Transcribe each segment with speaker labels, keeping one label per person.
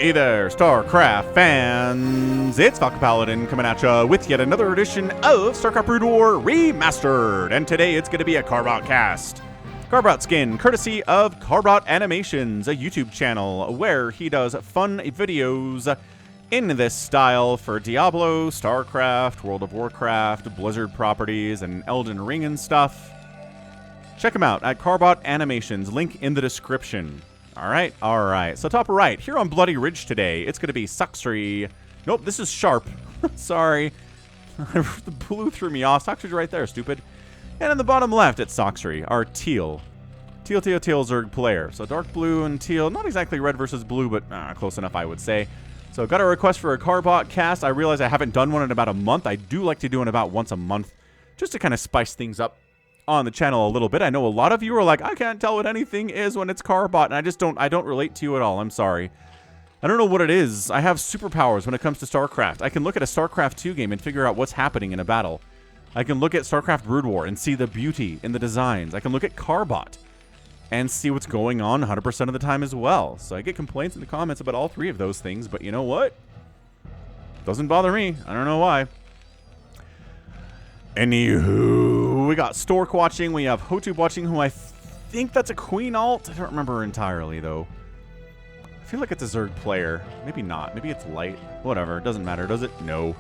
Speaker 1: Hey there, StarCraft fans! It's Falcon Paladin coming at ya with yet another edition of StarCraft BroodWar Remastered, and today it's going to be a Carbot cast. Carbot skin, courtesy of Carbot Animations, a YouTube channel where he does fun videos in this style for Diablo, StarCraft, World of Warcraft, Blizzard properties, and Elden Ring and stuff. Check him out at Carbot Animations, link in the description. Alright. So top right, here on Bloody Ridge today, it's going to be Sacsri. Nope, this is Sharp. Sorry. The blue threw me off. Sacsri's right there, stupid. And in the bottom left, it's Sacsri, our teal. Teal Zerg player. So dark blue and teal, not exactly red versus blue, but close enough, I would say. So got a request for a Carbot cast. I realize I haven't done one in about a month. I do like to do one about once a month, just to kind of spice things up on the channel a little bit. I know a lot of you are like, I can't tell what anything is when it's Carbot, and I don't relate to you at all. I'm sorry. I don't know what it is. I have superpowers when it comes to StarCraft. I can look at a StarCraft 2 game and figure out what's happening in a battle. I can look at StarCraft BroodWar and see the beauty in the designs. I can look at Carbot and see what's going on 100% of the time as well. So I get complaints in the comments about all three of those things, but you know what? Doesn't bother me. I don't know why. Anywho, we got Stork watching, we have Hotube watching, who I think that's a Queen alt. I don't remember entirely, though. I feel like it's a Zerg player. Maybe not. Maybe it's light. Whatever. It doesn't matter, does it? No.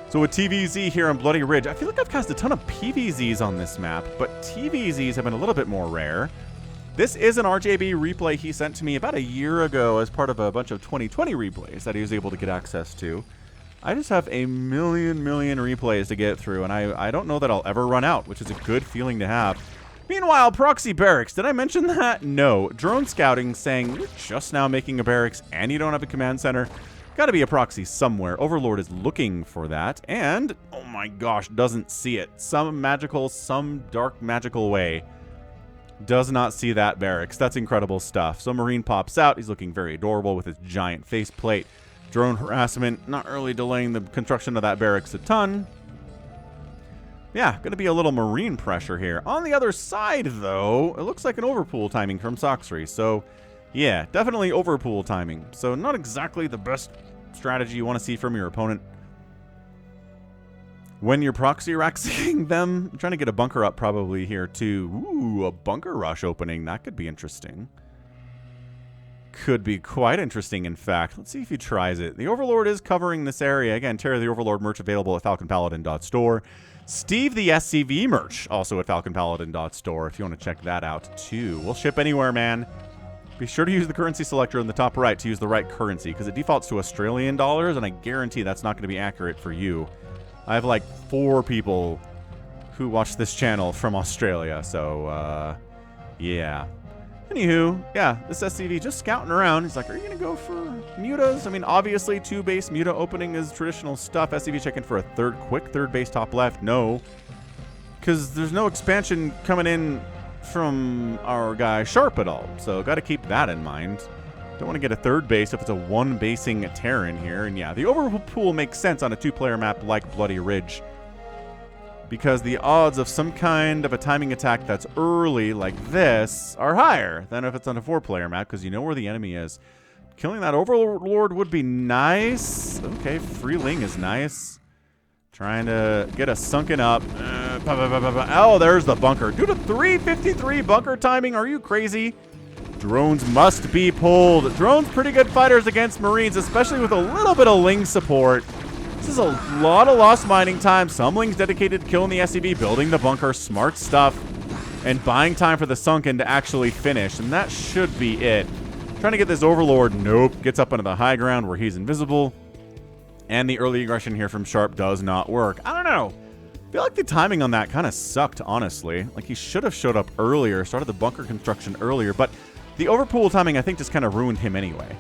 Speaker 1: So with TVZ here on Bloody Ridge, I feel like I've cast a ton of PVZs on this map, but TVZs have been a little bit more rare. This is an RJB replay he sent to me about a year ago as part of a bunch of 2020 replays that he was able to get access to. I just have a million replays to get through, and I don't know that I'll ever run out, which is a good feeling to have. Meanwhile, Proxy Barracks, did I mention that? No. Drone Scouting saying, you're just now making a barracks and you don't have a command center. Gotta be a proxy somewhere. Overlord is looking for that, and, oh my gosh, doesn't see it. Some dark magical way does not see that barracks. That's incredible stuff. So Marine pops out. He's looking very adorable with his giant faceplate. Drone harassment, not really delaying the construction of that barracks a ton. Yeah, going to be a little Marine pressure here. On the other side, though, it looks like an overpool timing from Sacsri. So, yeah, definitely overpool timing. So, not exactly the best strategy you want to see from your opponent. When you're proxy raxing them, I'm trying to get a bunker up probably here, too. Ooh, a bunker rush opening. That could be interesting. Could be quite interesting, in fact. Let's see if he tries it. The Overlord is covering this area. Again, Terra the Overlord merch available at falconpaladin.store. Steve the SCV merch also at falconpaladin.store if you want to check that out, too. We'll ship anywhere, man. Be sure to use the currency selector in the top right to use the right currency, because it defaults to Australian dollars, and I guarantee that's not going to be accurate for you. I have like 4 people who watch this channel from Australia, so, yeah. Anywho, yeah, this SCV just scouting around. He's like, are you going to go for mutas? I mean, obviously, 2-base muta opening is traditional stuff. SCV checking for a quick third base top left. No. Because there's no expansion coming in from our guy Sharp at all. So got to keep that in mind. Don't want to get a third base if it's a 1-basing Terran here. And yeah, the overpool makes sense on a 2-player map like Bloody Ridge, because the odds of some kind of a timing attack that's early like this are higher than if it's on a 4-player map, because you know where the enemy is. Killing that Overlord would be nice. Okay, free Ling is nice. Trying to get us sunken up. Oh, there's the bunker. Due to 353 bunker timing, are you crazy? Drones must be pulled. Drones pretty good fighters against Marines, especially with a little bit of Ling support. This is a lot of lost mining time. Some Ling's dedicated to killing the SCV, building the bunker, smart stuff, and buying time for the Sunken to actually finish. And that should be it. Trying to get this Overlord. Nope. Gets up onto the high ground where he's invisible. And the early aggression here from Sharp does not work. I don't know. I feel like the timing on that kind of sucked, honestly. Like he should have showed up earlier, started the bunker construction earlier. But the overpool timing, I think, just kind of ruined him anyway.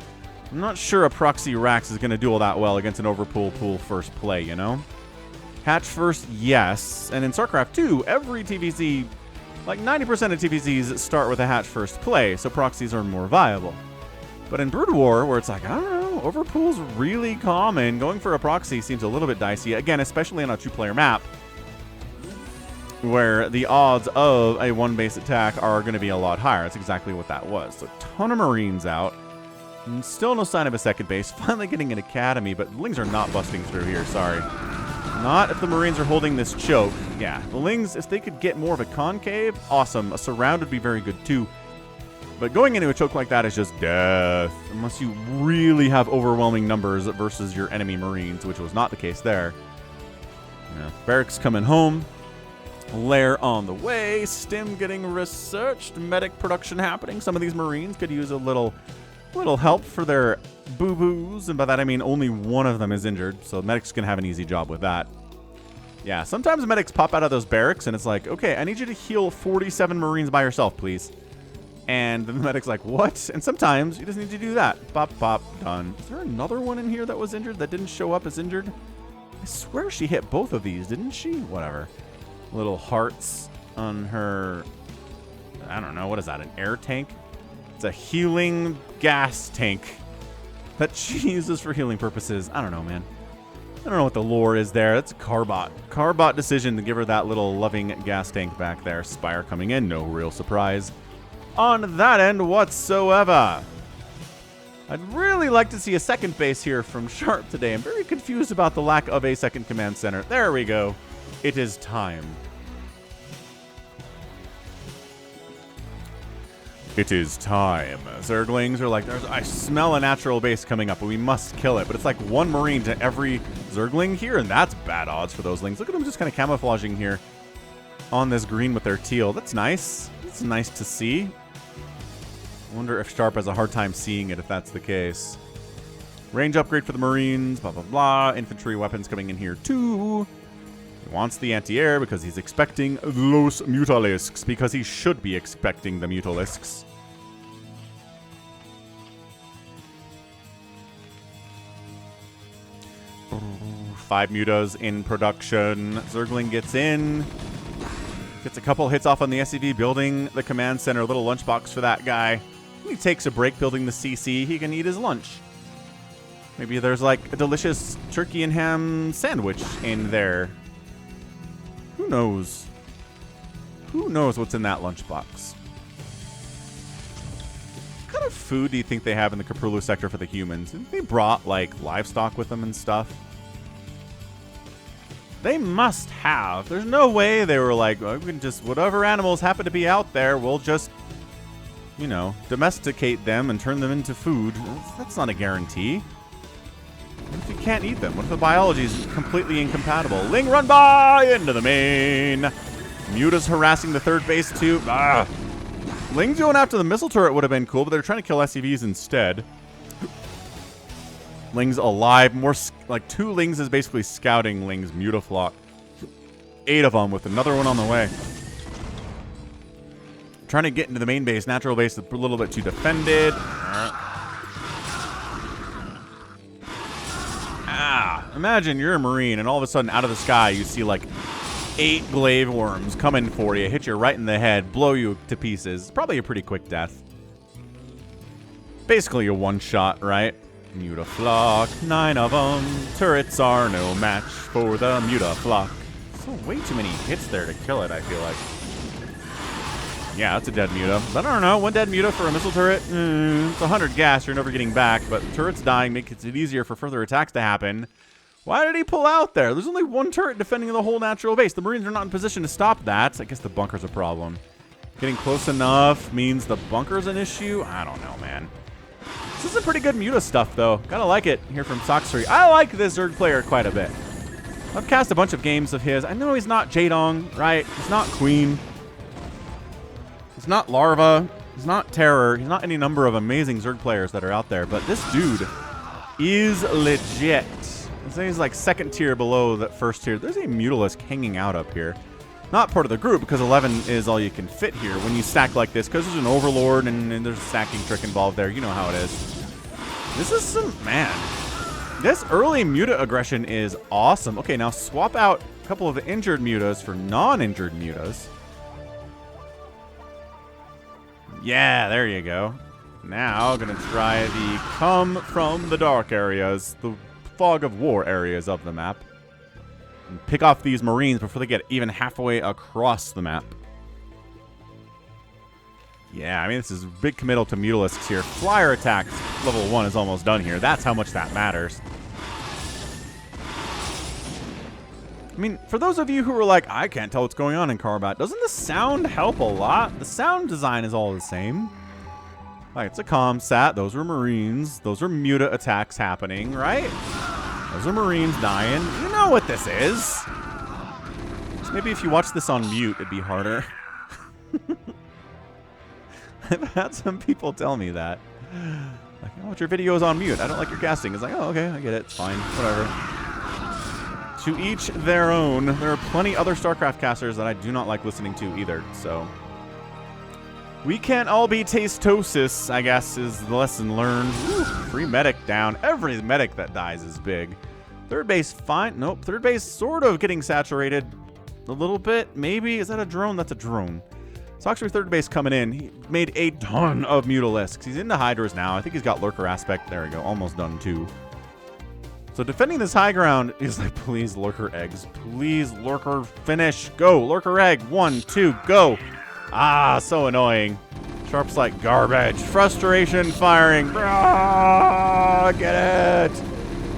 Speaker 1: I'm not sure a proxy Rax is going to do all that well against an overpool pool first play, you know? Hatch first, yes. And in StarCraft 2, every TVZ, like 90% of TVZs start with a hatch first play, so proxies are more viable. But in Brood War, where it's like, I don't know, overpool's really common, going for a proxy seems a little bit dicey. Again, especially on a 2-player map, where the odds of a 1-base attack are going to be a lot higher. That's exactly what that was. So a ton of Marines out. And still no sign of a second base. Finally getting an academy, but the Lings are not busting through here. Sorry. Not if the Marines are holding this choke. Yeah, the Lings, if they could get more of a concave, awesome. A surround would be very good too. But going into a choke like that is just death. Unless you really have overwhelming numbers versus your enemy Marines, which was not the case there. Yeah, barracks coming home. Lair on the way. Stim getting researched. Medic production happening. Some of these Marines could use a little help for their boo-boos, and by that I mean only one of them is injured, so medics can have an easy job with that. Yeah, sometimes medics pop out of those barracks, and it's like, okay, I need you to heal 47 Marines by yourself, please. And the medic's like, what? And sometimes you just need to do that. Pop, pop, done. Is there another one in here that was injured that didn't show up as injured? I swear she hit both of these, didn't she? Whatever. Little hearts on her, I don't know, what is that, an air tank? It's a healing gas tank that she uses for healing purposes. I don't know, man. I don't know what the lore is there. That's a Carbot. Carbot decision to give her that little loving gas tank back there. Spire coming in. No real surprise on that end whatsoever. I'd really like to see a second base here from Sharp today. I'm very confused about the lack of a second command center. There we go. It is time. It is time. Zerglings are like, I smell a natural base coming up, and we must kill it. But it's like one Marine to every Zergling here, and that's bad odds for those Lings. Look at them just kind of camouflaging here on this green with their teal. That's nice. It's nice to see. I wonder if Sharp has a hard time seeing it if that's the case. Range upgrade for the Marines, blah, blah, blah. Infantry weapons coming in here, too. He wants the anti-air because he's expecting Los Mutalisks, because he should be expecting the Mutalisks. Five mutas in production. Zergling gets in. Gets a couple hits off on the SCV, building the command center. A little lunchbox for that guy. He takes a break building the CC. He can eat his lunch. Maybe there's like a delicious turkey and ham sandwich in there. Who knows? Who knows what's in that lunchbox? What kind of food do you think they have in the Caprulu sector for the humans? They brought like livestock with them and stuff. They must have. There's no way they were like, well, we can just, whatever animals happen to be out there, we'll just, you know, domesticate them and turn them into food. That's not a guarantee. What if you can't eat them? What if the biology is completely incompatible? Ling run by into the main. Muta's harassing the third base too. Ah. Ling going after the missile turret would have been cool, but they're trying to kill SCVs instead. Ling's alive. More like 2 Lings is basically scouting Ling's Mutaflock. 8 of them with another one on the way. Trying to get into the main base. Natural base is a little bit too defended. Imagine you're a Marine and all of a sudden out of the sky you see like 8 glaive worms coming for you, hit you right in the head, blow you to pieces. It's probably a pretty quick death. Basically a one-shot, right? Mutaflock, 9 of them. Turrets are no match for the Mutaflock. So way too many hits there to kill it, I feel like. Yeah, that's a dead Muta. But I don't know, 1 dead Muta for a missile turret? It's 100 gas, you're never getting back. But the turret's dying makes it easier for further attacks to happen. Why did he pull out there? There's only 1 turret defending the whole natural base. The Marines are not in position to stop that. I guess the bunker's a problem. Getting close enough means the bunker's an issue? I don't know, man. This is a pretty good Muta stuff, though. Gotta like it here from Sacsri. I like this Zerg player quite a bit. I've cast a bunch of games of his. I know he's not Jaedong, right? He's not Queen. He's not Larva. He's not Terror. He's not any number of amazing Zerg players that are out there. But this dude is legit. I'd say he's like 2nd tier below that 1st tier. There's a Mutalisk hanging out up here. Not part of the group because 11 is all you can fit here when you stack like this because there's an Overlord and there's a stacking trick involved there. You know how it is. This is some, man. This early Muta aggression is awesome. Okay, now swap out a couple of injured Mutas for non-injured Mutas. Yeah, there you go. Now, gonna try the come from the dark areas, the fog of war areas of the map. And pick off these Marines before they get even halfway across the map. Yeah, I mean, this is big committal to Mutalisks here. Flyer attacks, level 1 is almost done here. That's how much that matters. I mean, for those of you who are like, I can't tell what's going on in Carbot, doesn't the sound help a lot? The sound design is all the same. Like, it's a ComSat. Those are Marines. Those are Muta attacks happening, right? Those are Marines dying. You know what this is. So maybe if you watch this on mute, it'd be harder. I've had some people tell me that. Like, oh, your video is on mute. I don't like your casting. It's like, oh, okay, I get it. It's fine. Whatever. To each their own. There are plenty other StarCraft casters that I do not like listening to either, so... We can't all be tastosis, I guess, is the lesson learned. Woo, free medic down. Every medic that dies is big. Third base, fine. Nope. Third base sort of getting saturated a little bit. Maybe. Is that a drone? That's a drone. Sacsri third base coming in. He made a ton of Mutalisks. He's into Hydras now. I think he's got Lurker aspect. There we go. Almost done, too. So defending this high ground is like, please, Lurker eggs. Please, Lurker finish. Go. Lurker egg. 1, 2, go. Ah, so annoying. Sharp's like garbage. Frustration firing. Ah, get it.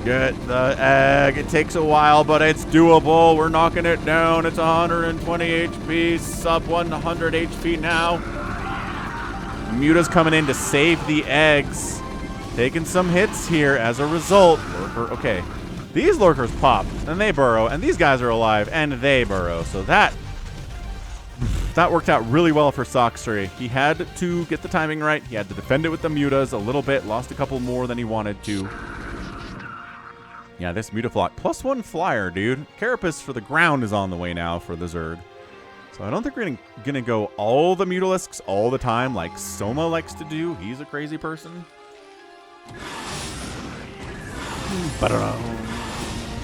Speaker 1: Get the egg. It takes a while, but it's doable. We're knocking it down. It's 120 HP. Sub 100 HP now. Muta's coming in to save the eggs. Taking some hits here as a result. Lurker, okay. These Lurkers pop, and they burrow, and these guys are alive, and they burrow. So that worked out really well for Sacsri. He had to get the timing right. He had to defend it with the Mutas a little bit. Lost a couple more than he wanted to. Yeah, this Mutaflock. +1 flyer, dude. Carapace for the ground is on the way now for the Zerg. So I don't think we're gonna go all the Mutalisks all the time like Soma likes to do. He's a crazy person.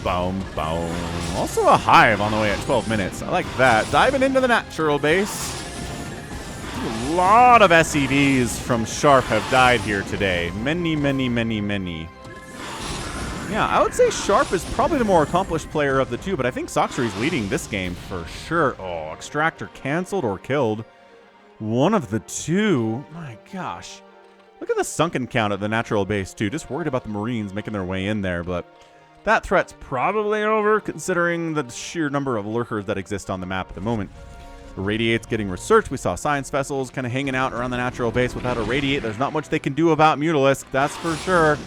Speaker 1: Boom, boom. Also a hive on the way at 12 minutes. I like that. Diving into the natural base. A lot of SEVs from Sharp have died here today. Many, many, many, many. Yeah, I would say Sharp is probably the more accomplished player of the two, but I think Sacsri's leading this game for sure. Oh, Extractor canceled or killed. One of the two. My gosh. Look at the sunken count at the natural base, too. Just worried about the Marines making their way in there, but that threat's probably over, considering the sheer number of lurkers that exist on the map at the moment. Irradiate's getting researched. We saw science vessels kind of hanging out around the natural base. Without Irradiate, there's not much they can do about Mutalisk, that's for sure.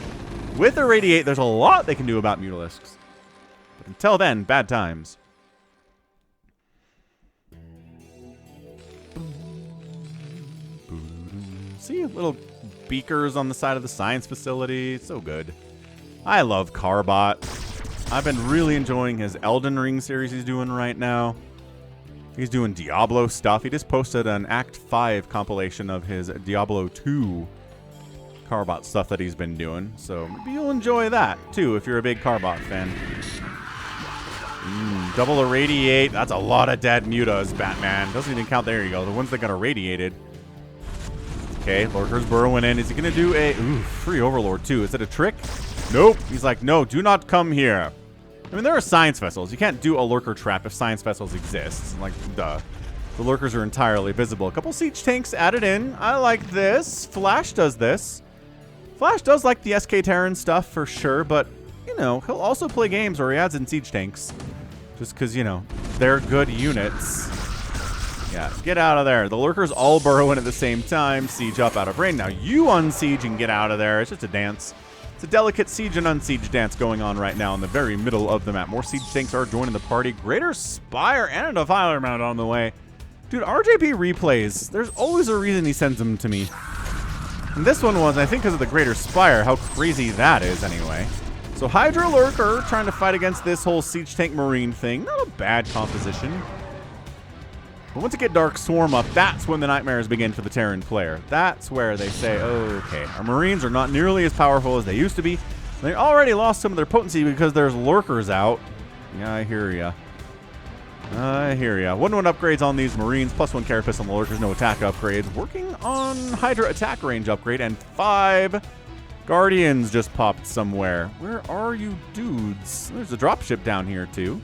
Speaker 1: With Irradiate, there's a lot they can do about Mutalisks. But until then, bad times. See, little beakers on the side of the science facility. So good. I love Carbot. I've been really enjoying his Elden Ring series he's doing right now. He's doing Diablo stuff. He just posted an Act 5 compilation of his Diablo 2 Carbot stuff that he's been doing. So maybe you'll enjoy that, too, if you're a big Carbot fan. Double Irradiate. That's a lot of dead Mutas, Batman. Doesn't even count. There you go. The ones that got irradiated. Okay, Lurker's burrowing in. Is he going to do a... Ooh, free Overlord, too. Is it a trick? Nope. He's like, no, do not come here. I mean, there are science vessels. You can't do a Lurker trap if science vessels exist. Like, duh. The Lurkers are entirely visible. A couple siege tanks added in. I like this. Flash does this. Flash does like the SK Terran stuff for sure, but, you know, he'll also play games where he adds in siege tanks. Just because, you know, they're good units. Yeah, get out of there. The Lurkers all burrow in at the same time. Siege up out of range. Now you unsiege and get out of there. It's just a dance. It's a delicate siege and unsiege dance going on right now in the very middle of the map. More siege tanks are joining the party. Greater Spire and a Defiler mount on the way. Dude, RJP replays. There's always a reason he sends them to me. And this one was, I think, because of the Greater Spire. How crazy that is, anyway. So Hydra Lurker trying to fight against this whole siege tank marine thing. Not a bad composition. But once you get Dark Swarm up, that's when the nightmares begin for the Terran player. That's where they say, oh, okay, our Marines are not nearly as powerful as they used to be. They already lost some of their potency because there's Lurkers out. Yeah, I hear ya. I hear ya. 1-1 upgrades on these Marines, +1 Carapace on the Lurkers, no attack upgrades. Working on Hydra attack range upgrade, and 5 Guardians just popped somewhere. Where are you dudes? There's a dropship down here, too.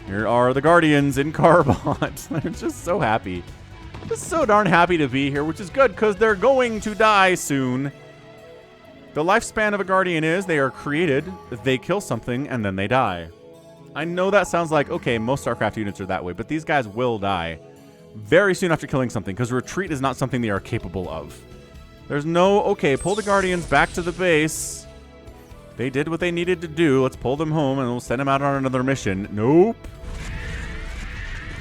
Speaker 1: Here are the Guardians in Carbot. They're just so happy. Just so darn happy to be here, which is good because they're going to die soon. The lifespan of a Guardian is they are created, they kill something, and then they die. I know that sounds like, okay, most StarCraft units are that way, but these guys will die very soon after killing something because retreat is not something they are capable of. There's no, okay, pull the Guardians back to the base. They did what they needed to do. Let's pull them home and we'll send them out on another mission. Nope.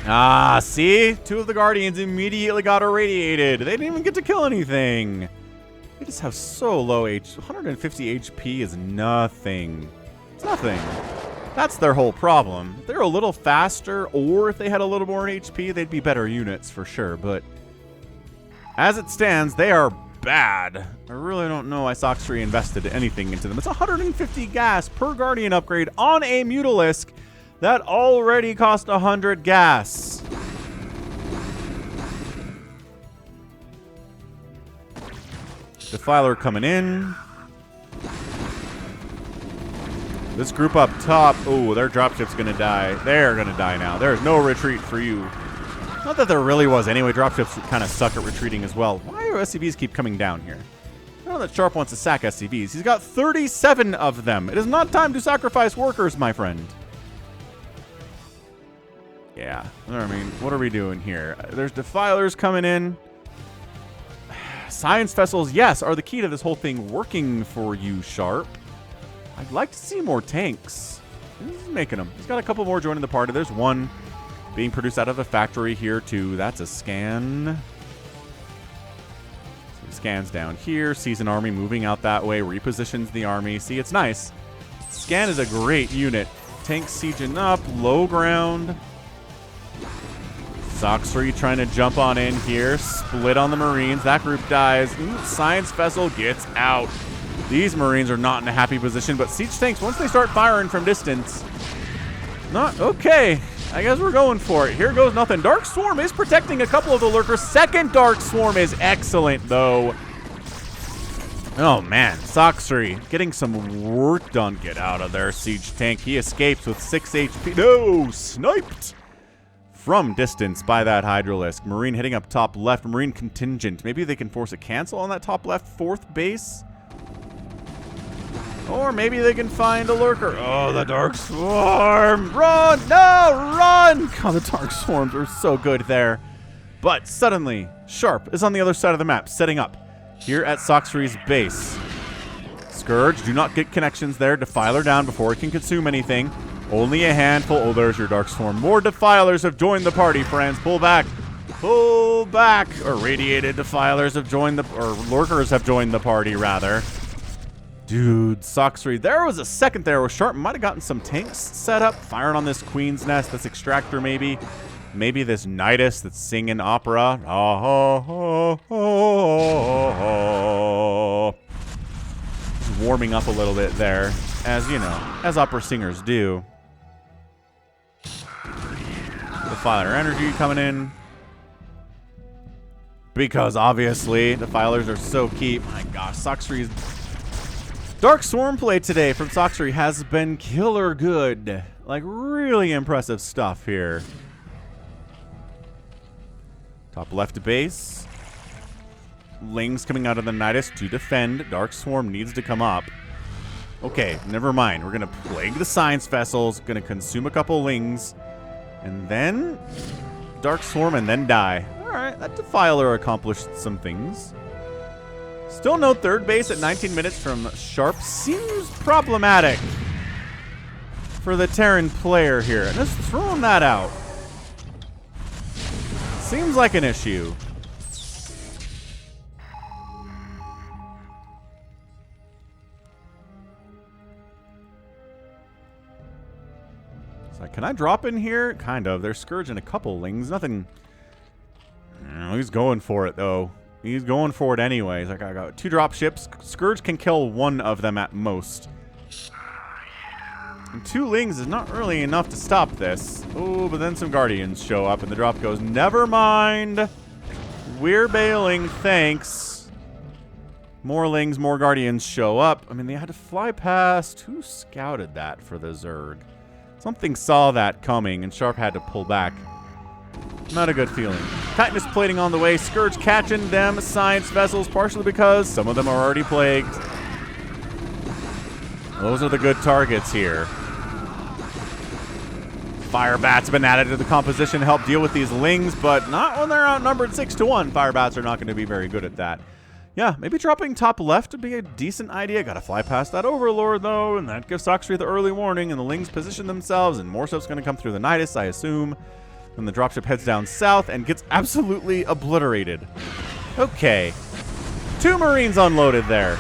Speaker 1: Ah, see? 2 of the Guardians immediately got irradiated. They didn't even get to kill anything. They just have so low HP. 150 HP is nothing. It's nothing. That's their whole problem. If they're a little faster, or if they had a little more HP, they'd be better units for sure. But as it stands, they are bad. I really don't know why Sacsri invested anything into them. It's 150 gas per Guardian upgrade on a Mutalisk that already cost 100 gas. Defiler coming in. This group up top, oh, their dropship's gonna die. They're gonna die now. There's no retreat for you. Not that there really was anyway. Dropships kind of suck at retreating as well. Why do SCVs keep coming down here? I know that Sharp wants to sack SCVs. He's got 37 of them. It is not time to sacrifice workers, my friend. Yeah, I mean, what are we doing here? There's Defilers coming in. Science Vessels, yes, are the key to this whole thing working for you, Sharp. I'd like to see more tanks. He's making them. He's got a couple more joining the party. There's one being produced out of the factory here, too. That's a scan. Some scans down here. Sees an army moving out that way. Repositions the army. See, it's nice. Scan is a great unit. Tanks sieging up. Low ground. Sacsri trying to jump on in here. Split on the Marines. That group dies. Ooh, Science Vessel gets out. These Marines are not in a happy position, but siege tanks, once they start firing from distance, not okay. I guess we're going for it. Here goes nothing. Dark Swarm is protecting a couple of the lurkers. Second Dark Swarm is excellent, though. Oh, man. Sacsri getting some work done. Get out of there, siege tank. He escapes with 6 HP. No! Sniped from distance by that Hydralisk. Marine hitting up top left. Marine contingent. Maybe they can force a cancel on that top left 4th base. Or maybe they can find a lurker. Oh, the Dark Swarm. Run! No! Run! God, the Dark Swarms are so good there. But suddenly, Sharp is on the other side of the map, setting up here at Sacsri's base. Scourge, do not get connections there. Defiler down before it can consume anything. Only a handful. Oh, there's your Dark Swarm. More Defilers have joined the party, friends. Pull back. Pull back. Irradiated Defilers have joined the... Or lurkers have joined the party, rather. Dude, Sacsri. There was a second there where Sharp might have gotten some tanks set up. Firing on this Queen's Nest, this Extractor maybe. Maybe this Nidus that's singing opera. Oh, oh, oh, oh. Just warming up a little bit there. As, you know, as opera singers do. Defiler energy coming in. Because, obviously, Defilers are so key. My gosh, Sacsri's... Dark Swarm play today from Sacsri has been killer good. Like, really impressive stuff here. Top left base. Lings coming out of the Nidus to defend. Dark Swarm needs to come up. Okay, never mind. We're going to plague the Science Vessels. Going to consume a couple Lings. And then Dark Swarm and then die. Alright, that Defiler accomplished some things. Still no 3rd base at 19 minutes from Sharp. Seems problematic for the Terran player here. And just throwing that out. Seems like an issue. So can I drop in here? Kind of. They're scourging a couple Lings. Nothing. He's going for it, though. He's going for it anyway. He's like, I got 2 drop ships. Scourge can kill 1 of them at most. And 2 Lings is not really enough to stop this. Oh, but then some Guardians show up and the drop goes, never mind. We're bailing, thanks. More Lings, more Guardians show up. I mean, they had to fly past. Who scouted that for the Zerg? Something saw that coming, and Sharp had to pull back. Not a good feeling. Chitinous plating on the way. Scourge catching them science vessels, partially because some of them are already plagued. Those are the good targets here. Fire Bats have been added to the composition to help deal with these Lings, but not when they're outnumbered 6-1. Fire Bats are not going to be very good at that. Yeah, maybe dropping top left would be a decent idea. Gotta fly past that Overlord, though, and that gives Sacsri the early warning, and the Lings position themselves, and more stuff's going to come through the Nidus, I assume. Then the dropship heads down south and gets absolutely obliterated. Okay. 2 Marines unloaded there.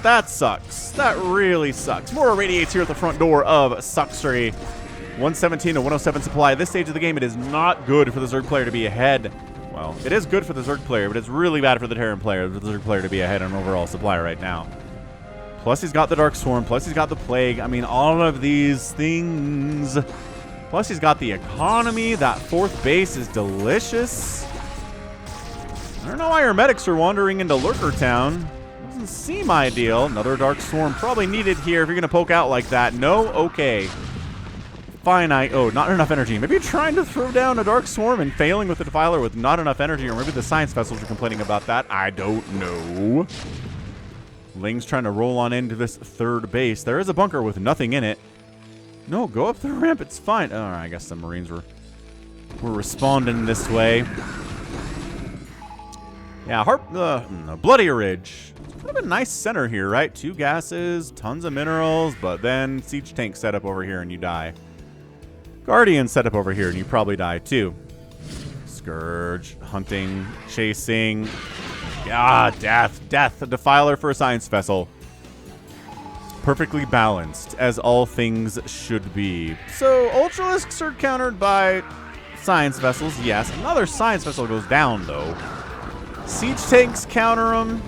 Speaker 1: That sucks. That really sucks. More irradiates here at the front door of Sacsri. 117 to 107 supply. At this stage of the game, it is not good for the Zerg player to be ahead. Well, it is good for the Zerg player, but it's really bad for the Terran player, for the Zerg player to be ahead on overall supply right now. Plus, he's got the Dark Swarm. Plus, he's got the Plague. I mean, all of these things. Plus, he's got the economy. That 4th base is delicious. I don't know why our medics are wandering into Lurker Town. Doesn't seem ideal. Another Dark Swarm probably needed here if you're going to poke out like that. No? Okay. Finite. Oh, not enough energy. Maybe trying to throw down a Dark Swarm and failing with the Defiler with not enough energy, or maybe the Science Vessels are complaining about that. I don't know. Ling's trying to roll on into this 3rd base. There is a bunker with nothing in it. No, go up the ramp. It's fine. Oh, I guess the Marines were responding this way. Yeah, Bloody Ridge. It's kind of a nice center here, right? 2 gases, tons of minerals, but then Siege Tank set up over here and you die. Guardian set up over here, and you probably die too. Scourge, hunting, chasing. Ah, death. A Defiler for a Science Vessel. Perfectly balanced, as all things should be. So, Ultralisks are countered by Science Vessels, yes. Another Science Vessel goes down, though. Siege Tanks counter them.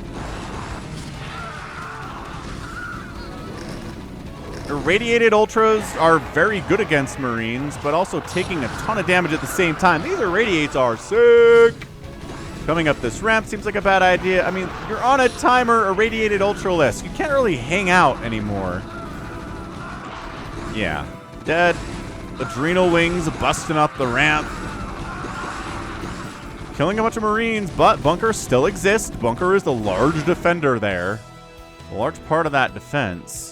Speaker 1: Irradiated Ultras are very good against Marines, but also taking a ton of damage at the same time. These Irradiates are sick. Coming up this ramp seems like a bad idea. I mean, you're on a timer, Irradiated Ultralisk. You can't really hang out anymore. Yeah. Dead. Adrenal Wings busting up the ramp. Killing a bunch of Marines, but Bunker still exists. Bunker is the large defender there. A large part of that defense.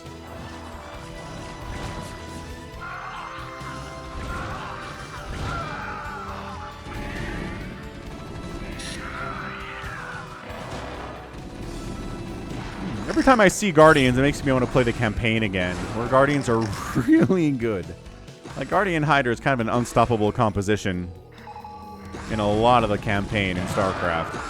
Speaker 1: Every time I see Guardians, it makes me want to play the campaign again, where Guardians are really good. Like, Guardian Hydra is kind of an unstoppable composition in a lot of the campaign in StarCraft.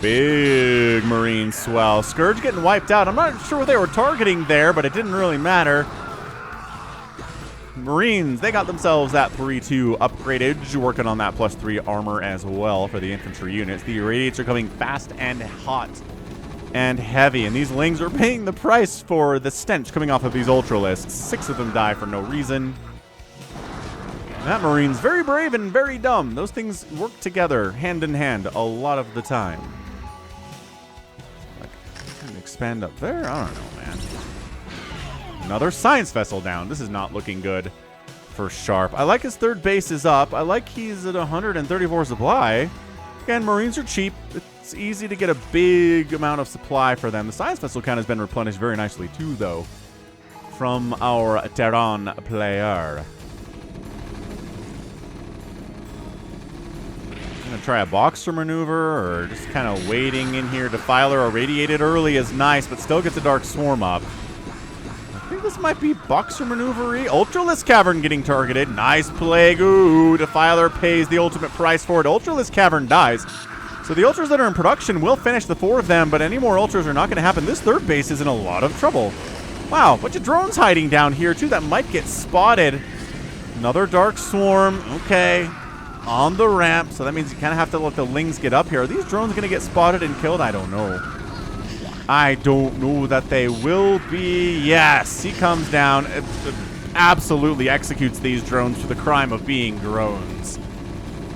Speaker 1: Big Marine swell. Scourge getting wiped out. I'm not sure what they were targeting there, but it didn't really matter. Marines, they got themselves that 3-2 upgradage, working on that +3 armor as well for the infantry units. The Irradiates are coming fast and hot and heavy, and these Lings are paying the price for the stench coming off of these Ultralisks. 6 of them die for no reason. That Marine's very brave and very dumb. Those things work together, hand in hand, a lot of the time. Can expand up there? I don't know, man. Another Science Vessel down. This is not looking good for Sharp. I like his 3rd base is up. I like he's at 134 supply. Again, Marines are cheap. It's easy to get a big amount of supply for them. The Science Vessel count has been replenished very nicely too, though, from our Terran player. Gonna try a Boxer maneuver, or just kind of waiting in here. Defiler irradiated early is nice, but still gets a Dark Swarm up. I think this might be Boxer maneuver-y. Ultralisk Cavern getting targeted. Nice Plague. Ooh, Defiler pays the ultimate price for it. Ultralisk Cavern dies. So the Ultras that are in production will finish, the 4 of them, but any more Ultras are not going to happen. This 3rd base is in a lot of trouble. Wow, bunch of drones hiding down here, too, that might get spotted. Another Dark Swarm. Okay. On the ramp, so that means you kind of have to let the Lings get up here. Are these drones going to get spotted and killed? I don't know. I don't know that they will be. Yes, he comes down. absolutely executes these drones for the crime of being drones.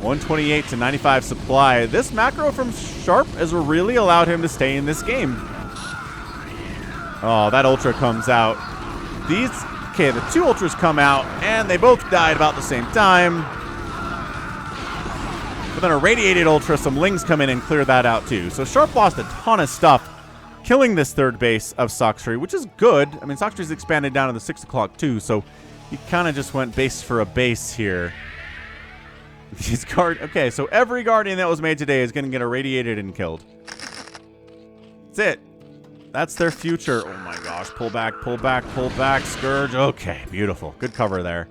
Speaker 1: 128 to 95 supply. This macro from Sharp has really allowed him to stay in this game. Oh, that Ultra comes out. Okay, the two Ultras come out, and they both died about the same time. But then a Radiated Ultra, some Lings come in and clear that out too. So Sharp lost a ton of stuff, killing this third base of Sacsri, which is good. I mean, Sacsri's expanded down to the 6 o'clock too, so he kind of just went base for a base here. Okay, so every Guardian that was made today is going to get irradiated and killed. That's it. That's their future. Oh my gosh. Pull back, pull back, pull back. Scourge. Okay, beautiful. Good cover there.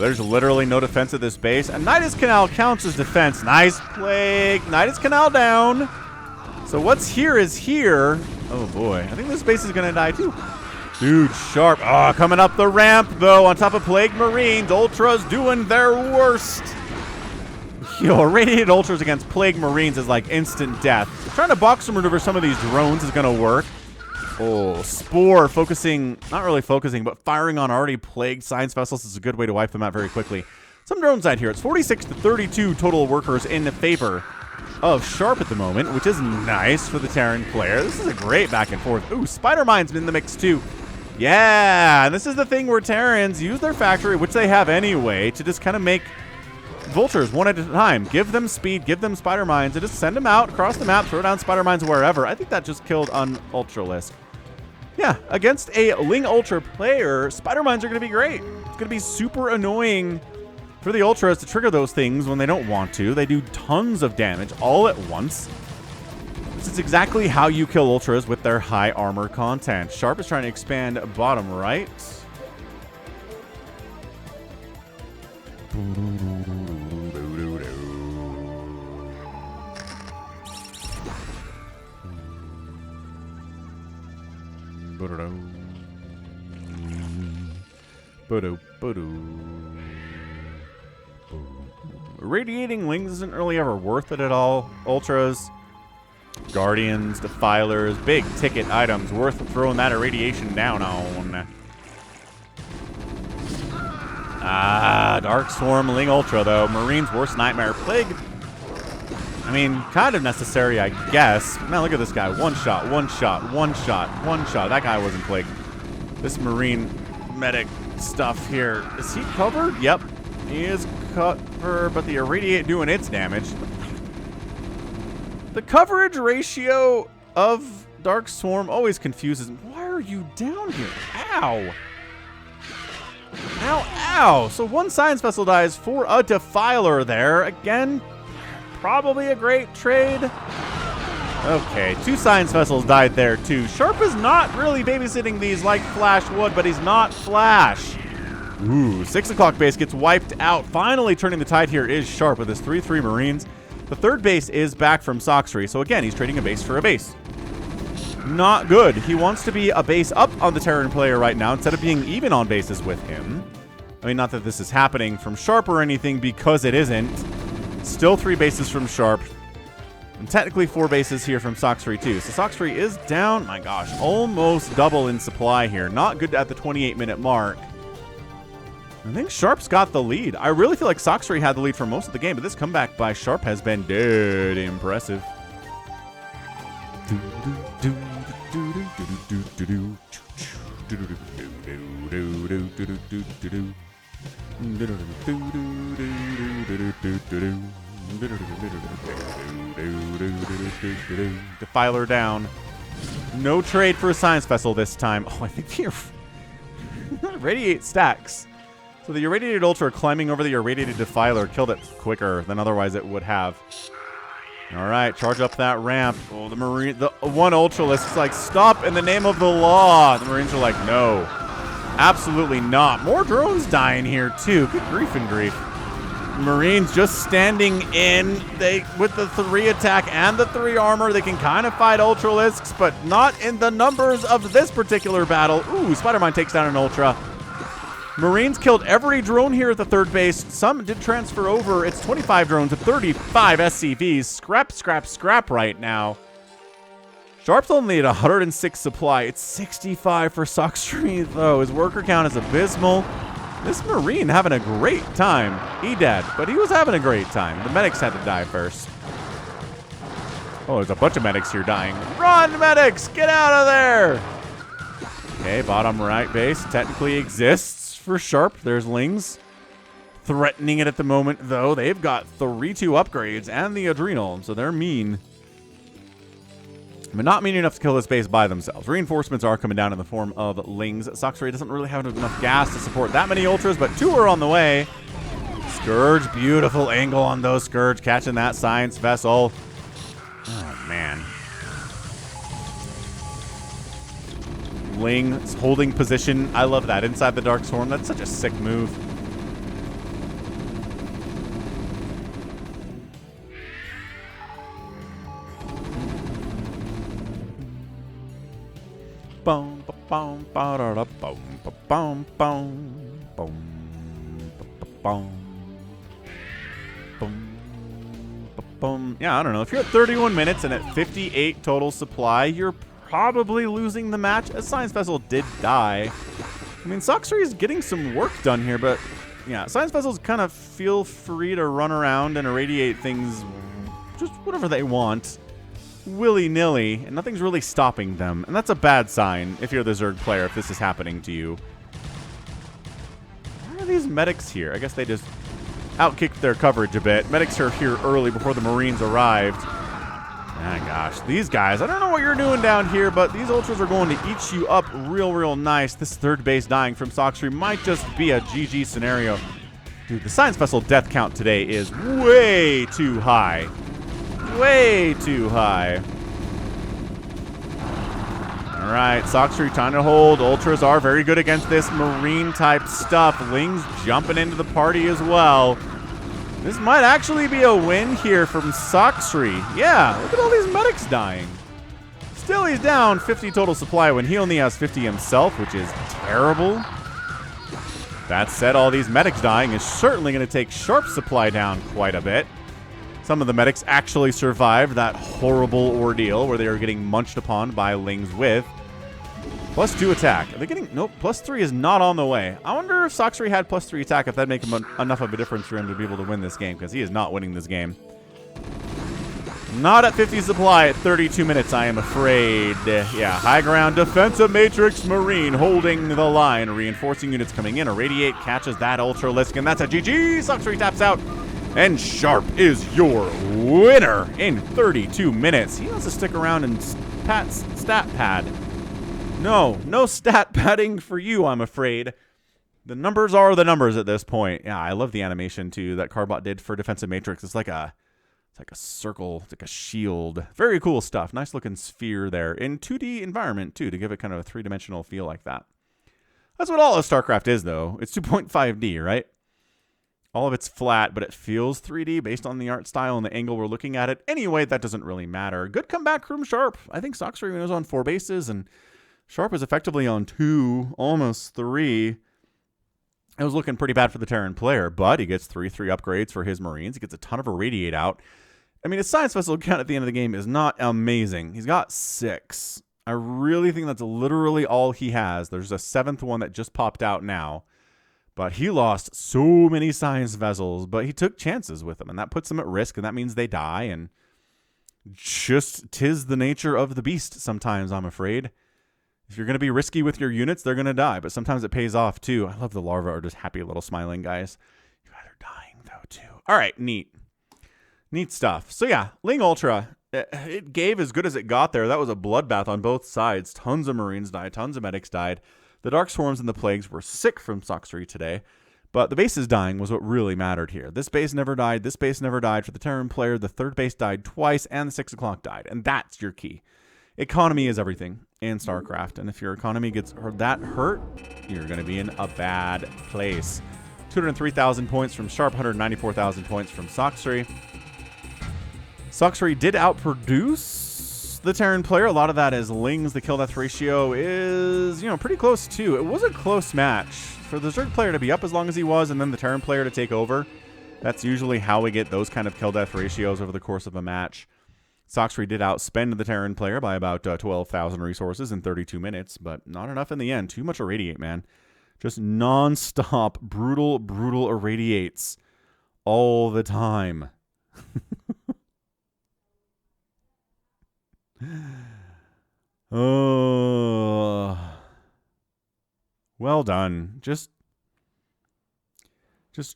Speaker 1: There's literally no defense at this base. And Nidus Canal counts as defense. Nice Plague. Nidus Canal down. So what's here is here. Oh boy. I think this base is going to die too. Dude, Sharp. Oh, coming up the ramp, though, on top of Plague Marines. Ultras doing their worst. Yo, Radiated Ultras against Plague Marines is like instant death. Trying to box and maneuver some of these drones is going to work. Oh, Spore focusing, not really focusing, but firing on already plagued science vessels is a good way to wipe them out very quickly. Some drones died here. It's 46 to 32 total workers in favor of Sharp at the moment, which is nice for the Terran player. This is a great back and forth. Ooh, Spider Mine's been in the mix too. Yeah, and this is the thing where Terrans use their factory, which they have anyway, to just kind of make Vultures one at a time. Give them speed, give them Spider Mines, and just send them out across the map, throw down Spider Mines wherever. I think that just killed on Ultralisk. Yeah, against a Ling Ultra player, Spider Mines are going to be great. It's going to be super annoying for the Ultras to trigger those things when they don't want to. They do tons of damage all at once. This is exactly how you kill Ultras with their high armor content. Sharp is trying to expand bottom right. Radiating Lings isn't really ever worth it at all. Ultras, Guardians, Defilers, big ticket items worth throwing that irradiation down on. Dark Swarm, Ling Ultra though. Marine's worst nightmare. Plague, I mean, kind of necessary, I guess. Man, look at this guy. One shot, one shot, one shot, one shot. That guy wasn't Plague. This Marine medic stuff here. Is he covered? Yep. He is covered, but the Irradiate doing its damage. The coverage ratio of Dark Swarm always confuses me. Why are you down here? Ow. Ow, ow. So one Science Vessel dies for a Defiler there. Again, probably a great trade. Okay, two Science Vessels died there too. Sharp is not really babysitting these like Flash would, but he's not Flash. Ooh, 6 o'clock base gets wiped out. Finally turning the tide here is Sharp with his 3-3 Marines. The third base is back from Sacsri, so again, he's trading a base for a base. Not good. He wants to be a base up on the Terran player right now instead of being even on bases with him. I mean, not that this is happening from Sharp or anything, because it isn't. Still 3 bases from Sharp. And technically 4 bases here from Sacsri too. So Sacsri is down, my gosh, almost double in supply here. Not good at the 28-minute mark. I think Sharp's got the lead. I really feel like Sacsri had the lead for most of the game, but this comeback by Sharp has been dead impressive. Defiler down. No trade for a Science Vessel this time. Oh, I think the Radiate stacks. So the Irradiated Ultra climbing over the Irradiated Defiler killed it quicker than otherwise it would have. All right, charge up that ramp. Oh, the one Ultralist is like, stop in the name of the law. The Marines are like, no, absolutely not. More drones dying here too. Good grief and grief. Marines just standing in. With the 3 attack and the 3 armor, they can kind of fight Ultralisks, but not in the numbers of this particular battle. Ooh, Spider-Mine takes down an Ultra. Marines killed every drone here at the third base. Some did transfer over. It's 25 drones to 35 SCVs. Scrap, scrap, scrap right now. Sharp's only at 106 supply. It's 65 for Sacsri, though. His worker count is abysmal. This Marine having a great time. He dead, but he was having a great time. The medics had to die first. Oh, there's a bunch of medics here dying. Run, medics! Get out of there! Okay, bottom right base technically exists for Sharp. There's Lings. Threatening it at the moment, though. They've got 3-2 upgrades and the Adrenal, so they're mean. But not mean enough to kill this base by themselves. Reinforcements are coming down in the form of Lings. Sacsri doesn't really have enough gas to support that many Ultras, but 2 are on the way. Scourge, beautiful angle on those Scourge, catching that Science Vessel. Oh, man. Ling's holding position. I love that. Inside the Dark Swarm. That's such a sick move. Boom, boom, boom, boom, boom, boom, boom. Yeah, I don't know. If you're at 31 minutes and at 58 total supply, you're probably losing the match. A Science Vessel did die. I mean, Sacsri is getting some work done here, but yeah, Science Vessels kind of feel free to run around and irradiate things just whatever they want. Willy-nilly, and nothing's really stopping them. And that's a bad sign if you're the Zerg player, if this is happening to you. Why are these medics here? I guess they just outkicked their coverage a bit. Medics are here early before the Marines arrived. Ah, gosh. These guys, I don't know what you're doing down here, but these Ultras are going to eat you up real nice. This third base dying from Sacsri might just be a GG scenario. Dude, the Science Vessel death count today is way too high. Way too high. Alright, Sacsri trying to hold. Ultras are very good against this Marine-type stuff. Ling's jumping into the party as well. This might actually be a win here from Sacsri. Yeah, look at all these medics dying. Still, he's down 50 total supply when he only has 50 himself, which is terrible. That said, all these medics dying is certainly going to take Sharp supply down quite a bit. Some of the medics actually survived that horrible ordeal where they were getting munched upon by Lings with. +2 attack. Are they getting... Nope, +3 is not on the way. I wonder if Sacsri had +3 attack, if that'd make him enough of a difference for him to be able to win this game, because he is not winning this game. Not at 50 supply at 32 minutes, I am afraid. Yeah, high ground defensive matrix Marine holding the line. Reinforcing units coming in. Irradiate catches that Ultralisk, and that's a GG. Sacsri taps out. And Sharp is your winner in 32 minutes. He wants to stick around and stat pad. No stat padding for you, I'm afraid. The numbers are the numbers at this point. Yeah, I love the animation, too, that Carbot did for Defensive Matrix. It's like a circle. It's like a shield. Very cool stuff. Nice looking sphere there. In 2D environment, too, to give it kind of a three-dimensional feel like that. That's what all of StarCraft is, though. It's 2.5D, right? All of it's flat, but it feels 3D based on the art style and the angle we're looking at it. Anyway, that doesn't really matter. Good comeback from Sharp. I think Sacsri was on 4 bases, and Sharp was effectively on 2, almost 3. It was looking pretty bad for the Terran player, but he gets 3 upgrades for his Marines. He gets a ton of Irradiate out. I mean, his Science Vessel count at the end of the game is not amazing. He's got 6. I really think that's literally all he has. There's a 7th one that just popped out now. But he lost so many Science Vessels, but he took chances with them, and that puts them at risk, and that means they die, and just 'tis the nature of the beast sometimes, I'm afraid. If you're going to be risky with your units, they're going to die, but sometimes it pays off, too. I love the larvae are just happy little smiling guys. You guys are dying, though, too. All right, neat. Neat stuff. So, yeah, Ling Ultra, it gave as good as it got there. That was a bloodbath on both sides. Tons of Marines died. Tons of medics died. The Dark Swarms and the Plagues were sick from Sacsri today, but the bases dying was what really mattered here. This base never died. This base never died for the Terran player. The third base died twice, and the 6 o'clock died, and that's your key. Economy is everything in StarCraft, and if your economy gets that hurt, you're going to be in a bad place. 203,000 points from Sharp, 194,000 points from Sacsri. Sacsri did outproduce the Terran player. A lot of that is Lings. The kill death ratio is, pretty close too. It was a close match for the Zerg player to be up as long as he was, and then the Terran player to take over. That's usually how we get those kind of kill death ratios over the course of a match. Sacsri did outspend the Terran player by about 12,000 resources in 32 minutes, but not enough in the end. Too much irradiate, man. Just non-stop, brutal irradiates all the time. Oh, well done. Just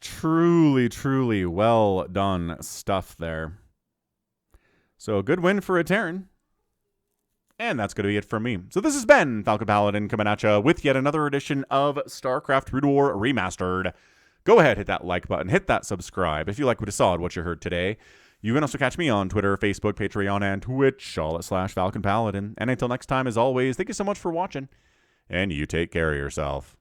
Speaker 1: truly well done stuff there. So, good win for a Terran. And that's going to be it from me. So this has been Falcon Paladin coming at you with yet another edition of StarCraft BroodWar Remastered. Go ahead, hit that like button, hit that subscribe if you like what you saw and what you heard today. You can also catch me on Twitter, Facebook, Patreon, and Twitch, all at /Falcon Paladin. And until next time, as always, thank you so much for watching, and you take care of yourself.